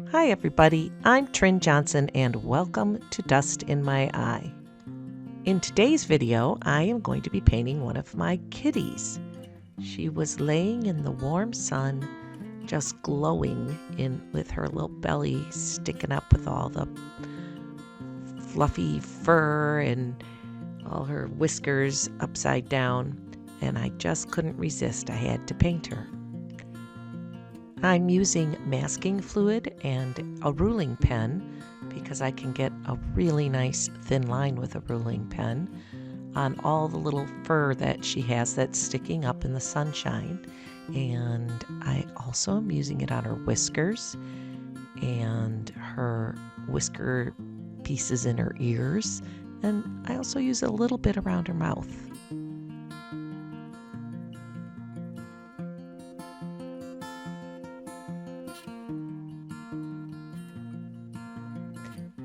Hi everybody, I'm Trin Johnson and welcome to Dust in My Eye. In today's video, I am going to be painting one of my kitties. She was laying in the warm sun, just glowing with her little belly sticking up with all the fluffy fur and all her whiskers upside down, and I just couldn't resist. I had to paint her. I'm using masking fluid and a ruling pen because I can get a really nice thin line with a ruling pen on all the little fur that she has that's sticking up in the sunshine. And I also am using it on her whiskers and her whisker pieces in her ears. And I also use a little bit around her mouth.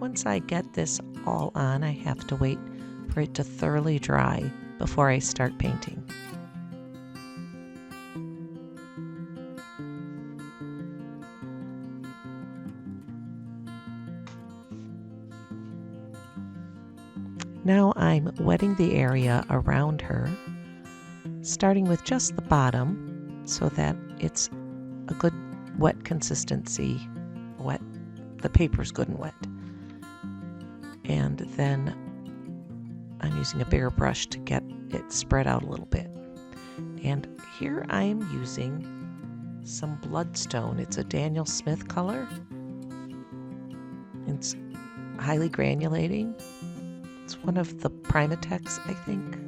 Once I get this all on, I have to wait for it to thoroughly dry before I start painting. Now I'm wetting the area around her, starting with just the bottom so that it's a good wet consistency. The paper's good and wet. And then I'm using a bigger brush to get it spread out a little bit. And here I am using some bloodstone. It's a Daniel Smith color. It's highly granulating. It's one of the Primatex, I think.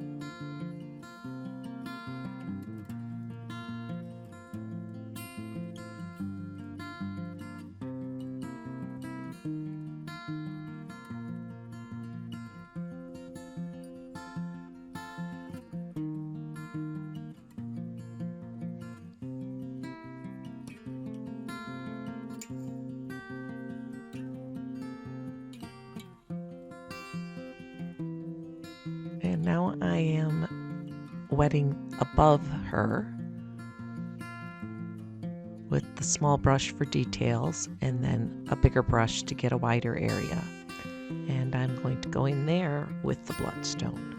And now I am wetting above her with the small brush for details and then a bigger brush to get a wider area. And I'm going to go in there with the bloodstone.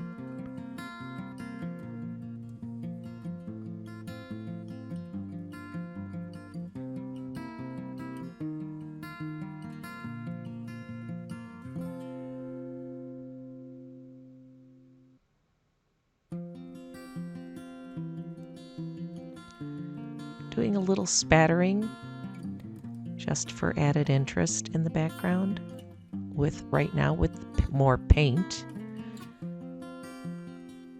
Doing a little spattering just for added interest in the background right now with more paint.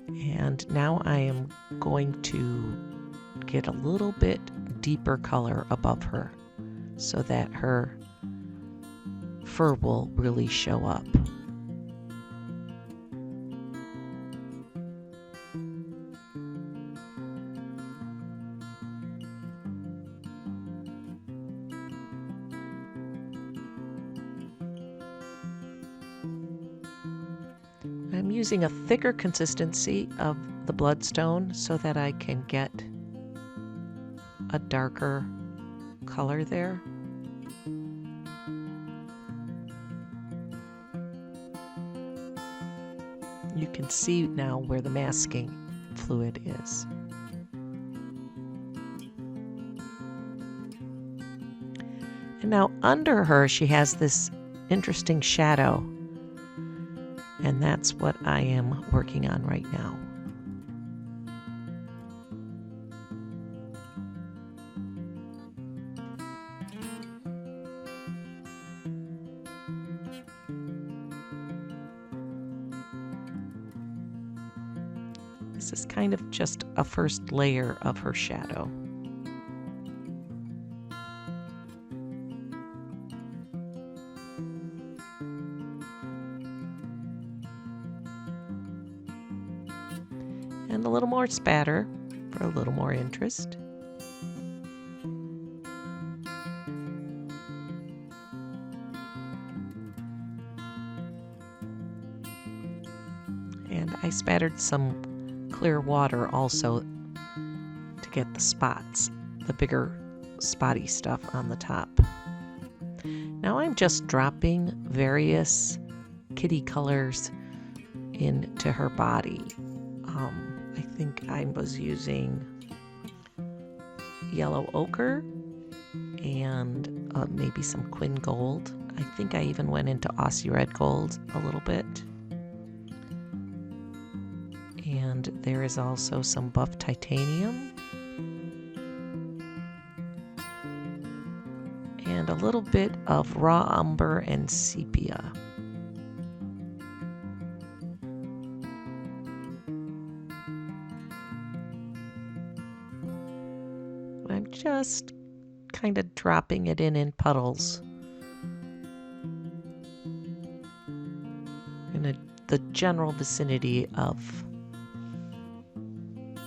And now I am going to get a little bit deeper color above her so that her fur will really show up. I'm using a thicker consistency of the bloodstone so that I can get a darker color there. You can see now where the masking fluid is. And now under her, she has this interesting shadow. And that's what I am working on right now. This is kind of just a first layer of her shadow. And a little more spatter for a little more interest. And I spattered some clear water also to get the spots, the bigger spotty stuff on the top. Now I'm just dropping various kitty colors into her body. I think I was using yellow ochre and maybe some Quin Gold. I think I even went into Aussie Red Gold a little bit. And there is also some buff titanium. And a little bit of raw umber and sepia. I'm just kind of dropping it in puddles in the general vicinity of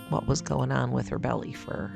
what was going on with her belly fur.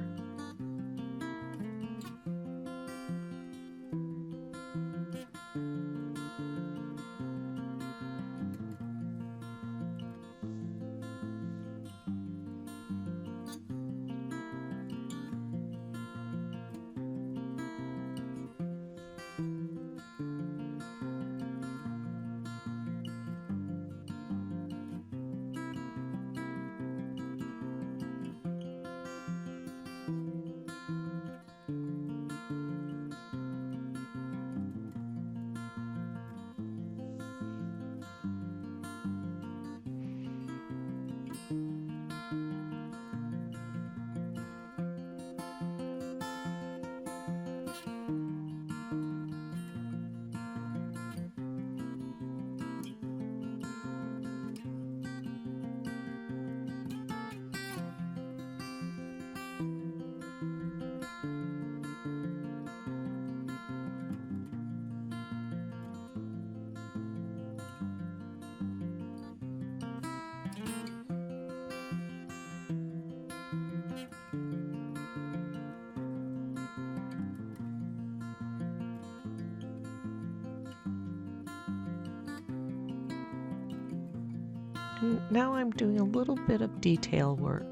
Now I'm doing a little bit of detail work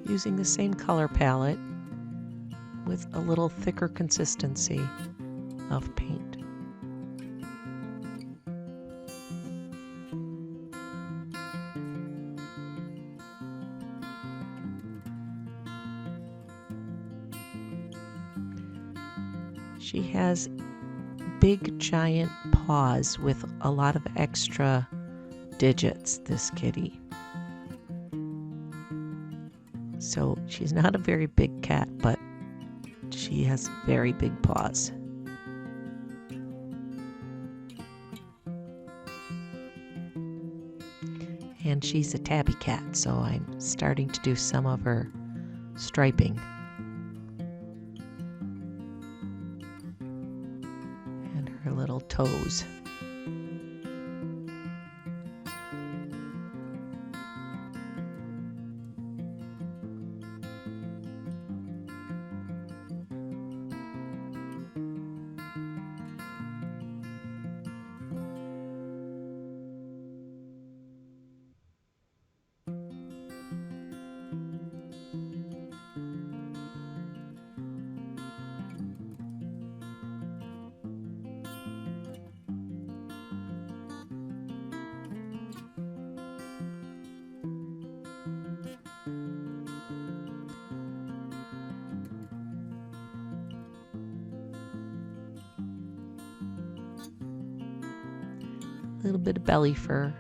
using the same color palette with a little thicker consistency of paint. She has big giant paws with a lot of extra digits, this kitty. So she's not a very big cat, but she has very big paws. And she's a tabby cat, so I'm starting to do some of her striping. And her little toes. A little bit of belly fur.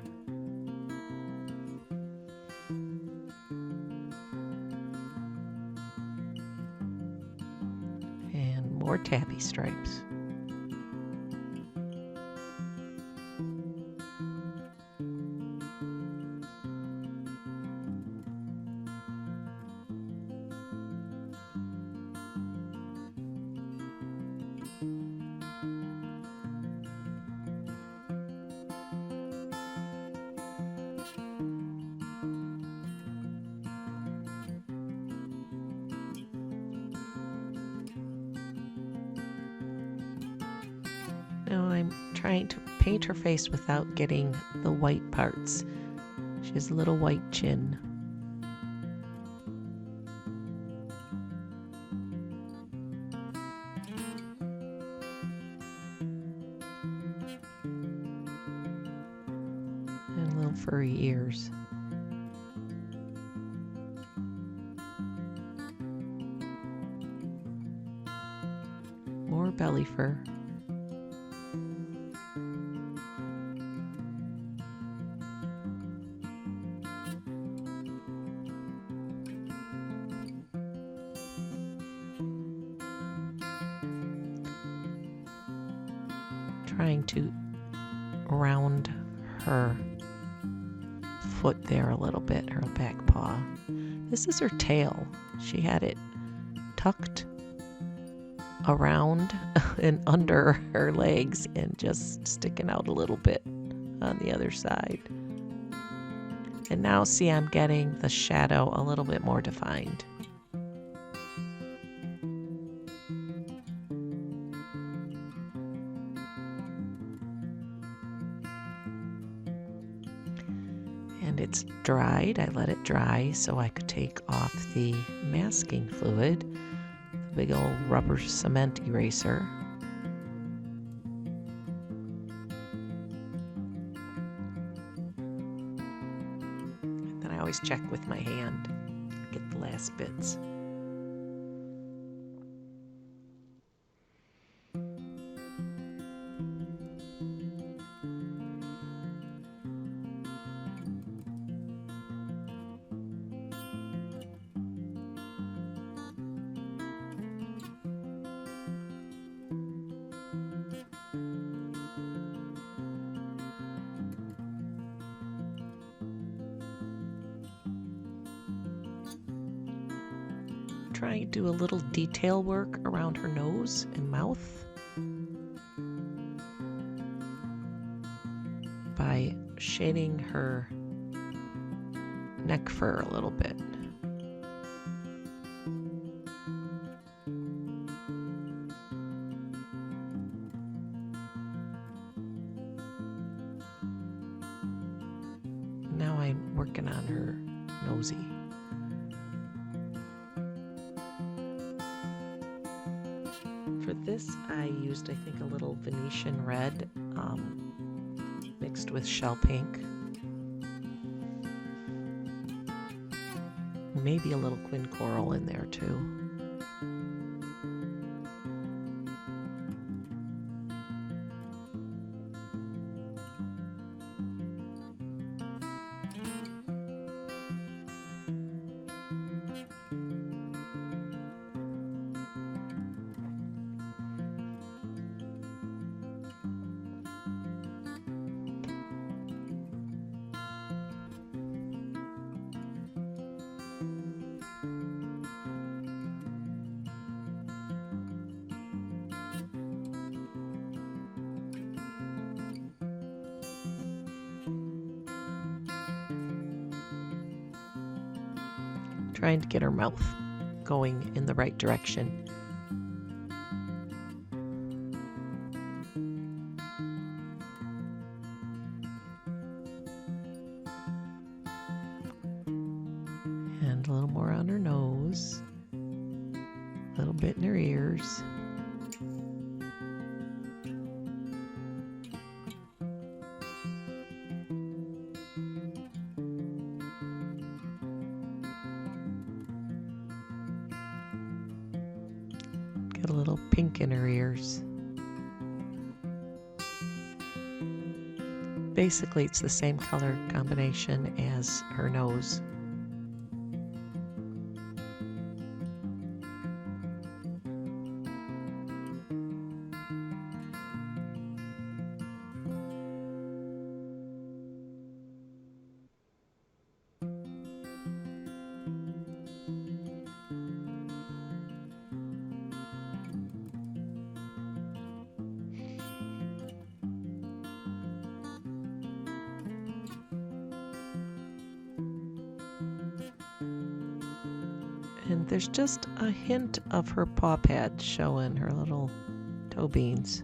And more tabby stripes. Now I'm trying to paint her face without getting the white parts. She has a little white chin. furry ears. More belly fur. Trying to round her foot there a little bit, her back paw. This is her tail. She had it tucked around and under her legs and just sticking out a little bit on the other side. And now see, I'm getting the shadow a little bit more defined. And it's dried. I let it dry so I could take off the masking fluid, the big old rubber cement eraser. And then I always check with my hand, get the last bits. Trying to do a little detail work around her nose and mouth by shading her neck fur a little bit. Now I'm working on her nosy. For this, I used, I think, a little Venetian red mixed with shell pink. Maybe a little quin coral in there too. Trying to get her mouth going in the right direction. And a little more on her nose, a little bit in her ears. Get a little pink in her ears. Basically, it's the same color combination as her nose. And there's just a hint of her paw pads showing, her little toe beans.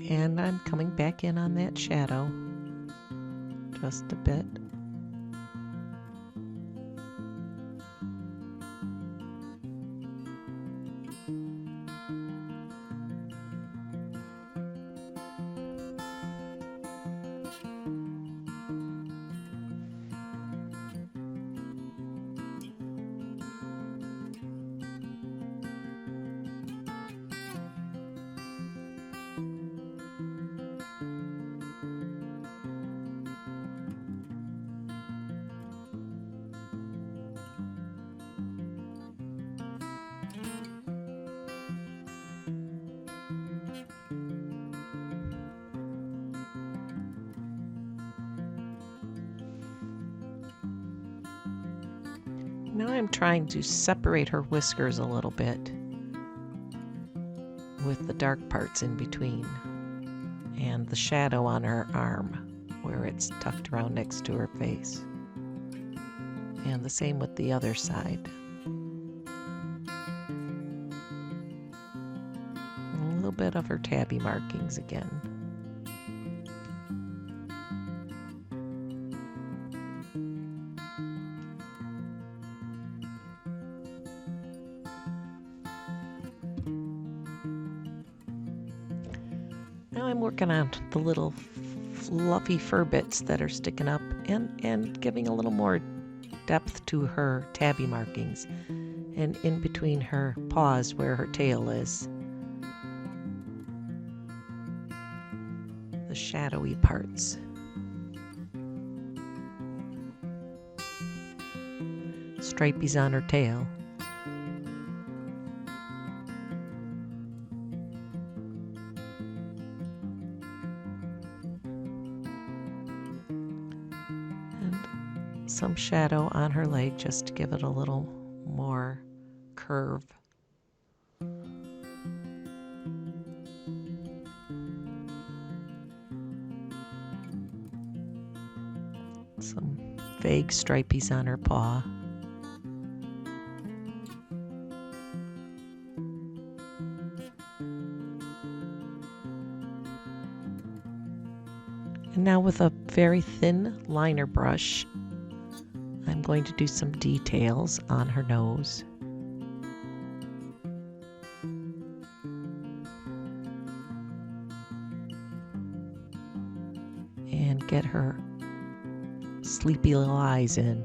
And I'm coming back in on that shadow just a bit. Now I'm trying to separate her whiskers a little bit with the dark parts in between and the shadow on her arm where it's tucked around next to her face. And the same with the other side. A little bit of her tabby markings again. Now I'm working on the little fluffy fur bits that are sticking up and giving a little more depth to her tabby markings and in between her paws where her tail is. The shadowy parts. Stripies on her tail. Some shadow on her leg just to give it a little more curve. Some vague stripies on her paw. And now with a very thin liner brush, I'm going to do some details on her nose. And get her sleepy little eyes in.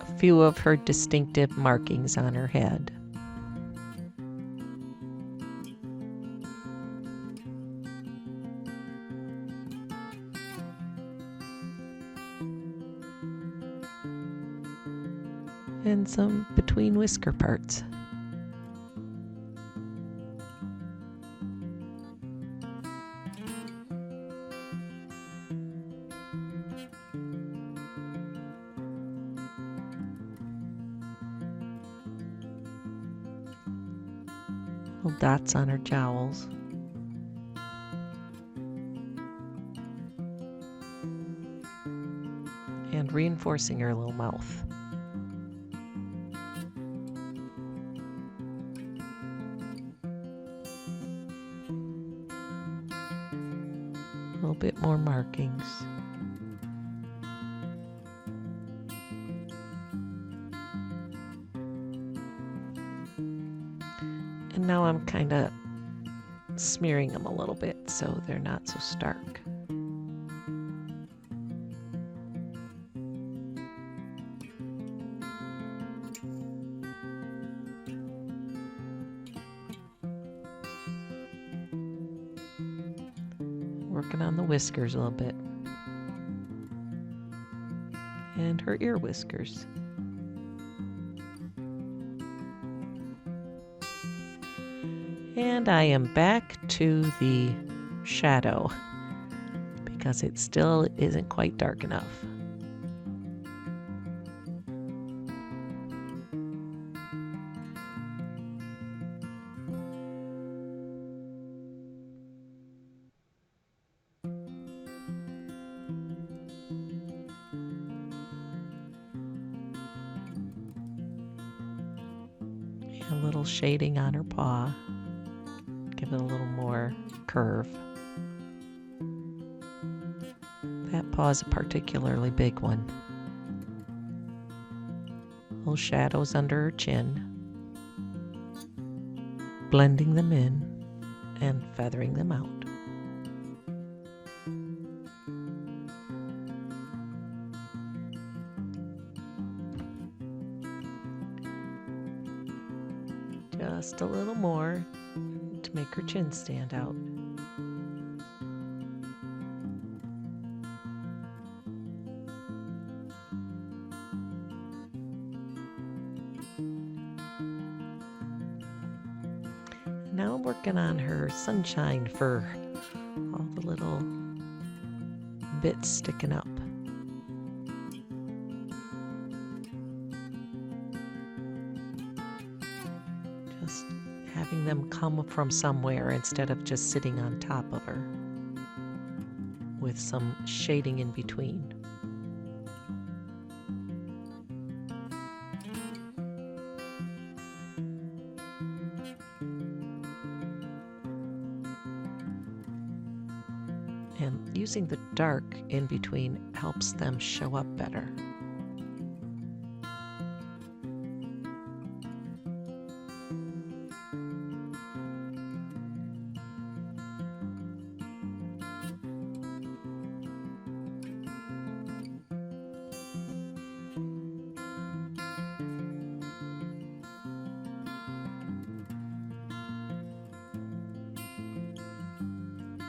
A few of her distinctive markings on her head. And some between whisker parts. Little dots on her jowls. And reinforcing her little mouth. A little bit more markings. And now I'm kind of smearing them a little bit so they're not so stark. Working on the whiskers a little bit. And her ear whiskers. And I am back to the shadow because it still isn't quite dark enough. A little shading on her paw. Give it a little more curve. That paw is a particularly big one. Little shadows under her chin. Blending them in and feathering them out. Just a little more to make her chin stand out. Now I'm working on her sunshine fur, all the little bits sticking up. Just having them come from somewhere instead of just sitting on top of her, with some shading in between. And using the dark in between helps them show up better.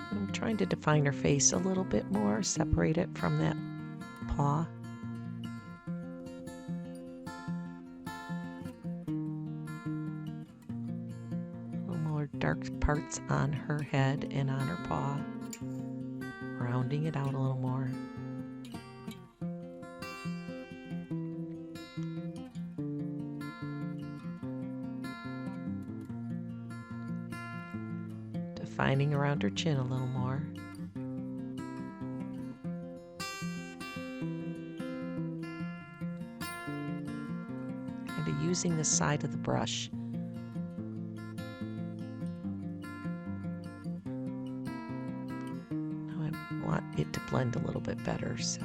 I'm trying to define her face a little bit more, separate it from that paw. A little more dark parts on her head and on her paw, rounding it out a little more. Defining around her chin a little more. Kind of using the side of the brush. Now I want it to blend a little bit better, so.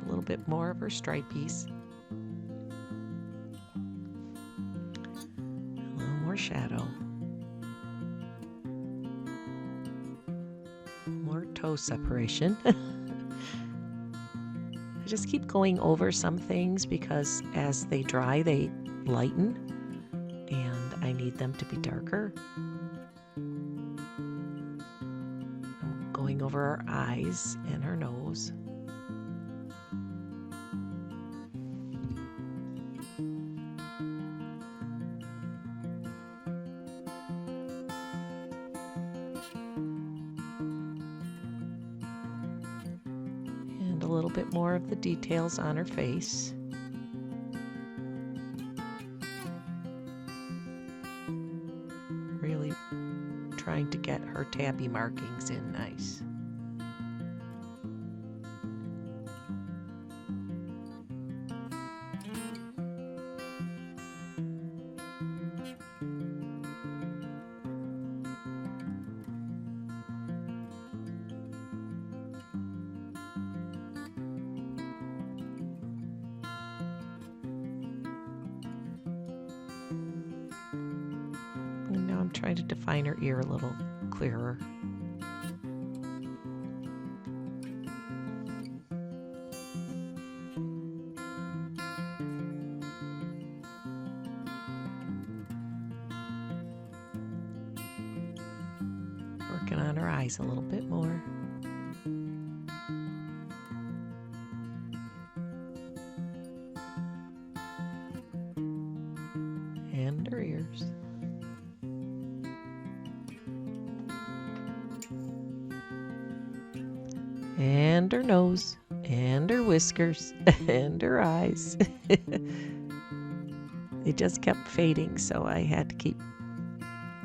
A little bit more of her stripies. A little more shadow. More toe separation. I just keep going over some things because as they dry, they lighten, and I need them to be darker. I'm going over her eyes and her nose. A little bit more of the details on her face. Really trying to get her tabby markings in nice. And now I'm trying to define her ear a little clearer. Working on her eyes a little bit more. And her ears. and her nose, and her whiskers, and her eyes. They just kept fading, so I had to keep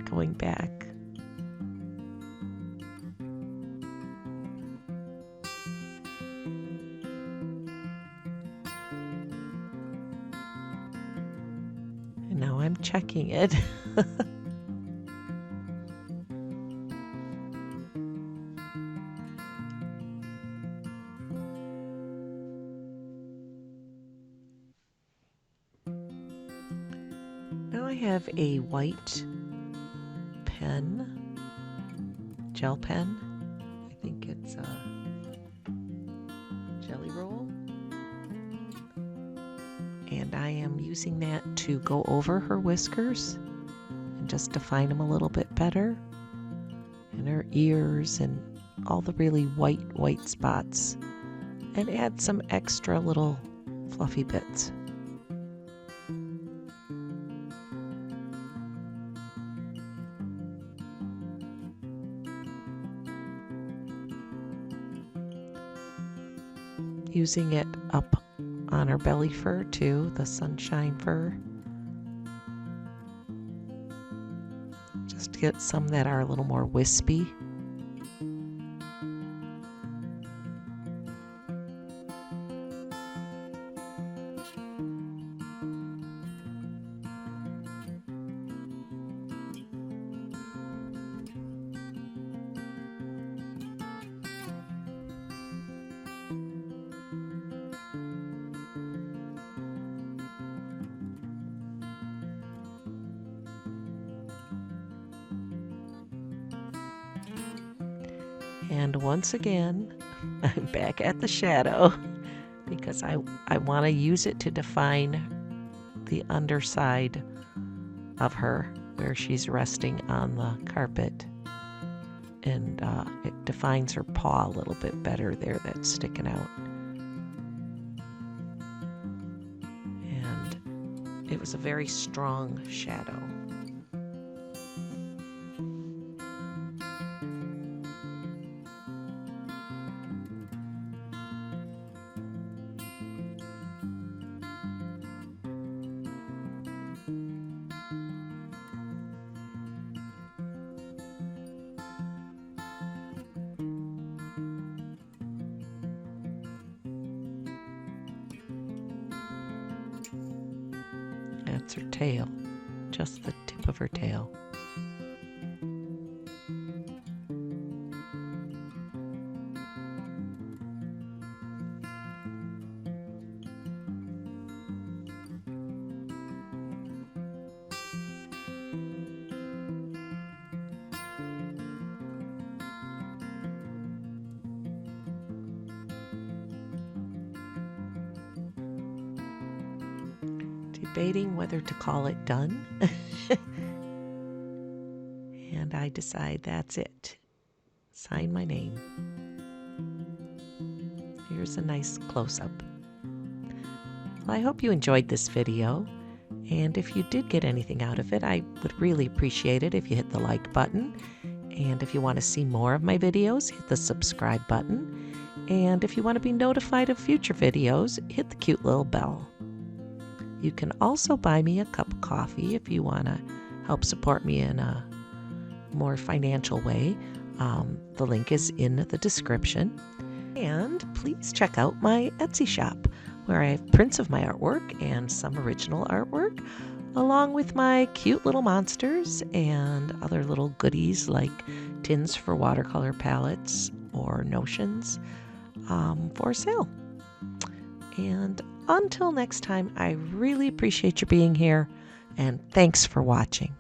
going back. And now I'm checking it. Now I have a white pen, gel pen. I think it's a Jelly Roll. And I am using that to go over her whiskers and just define them a little bit better. And her ears and all the really white spots. And add some extra little fluffy bits. Using it up on her belly fur too, the sunshine fur. Just to get some that are a little more wispy. And once again, I'm back at the shadow because I want to use it to define the underside of her where she's resting on the carpet. And it defines her paw a little bit better there, that's sticking out. And it was a very strong shadow. That's her tail, just the tip of her tail. Debating whether to call it done. And I decide that's it. Sign my name. Here's a nice close-up. Well, I hope you enjoyed this video. And if you did get anything out of it, I would really appreciate it if you hit the like button. And if you want to see more of my videos, hit the subscribe button. And if you want to be notified of future videos, hit the cute little bell. You can also buy me a cup of coffee if you want to help support me in a more financial way. The link is in the description. And please check out my Etsy shop, where I have prints of my artwork and some original artwork, along with my cute little monsters and other little goodies like tins for watercolor palettes or notions for sale. And until next time, I really appreciate you being here, and thanks for watching.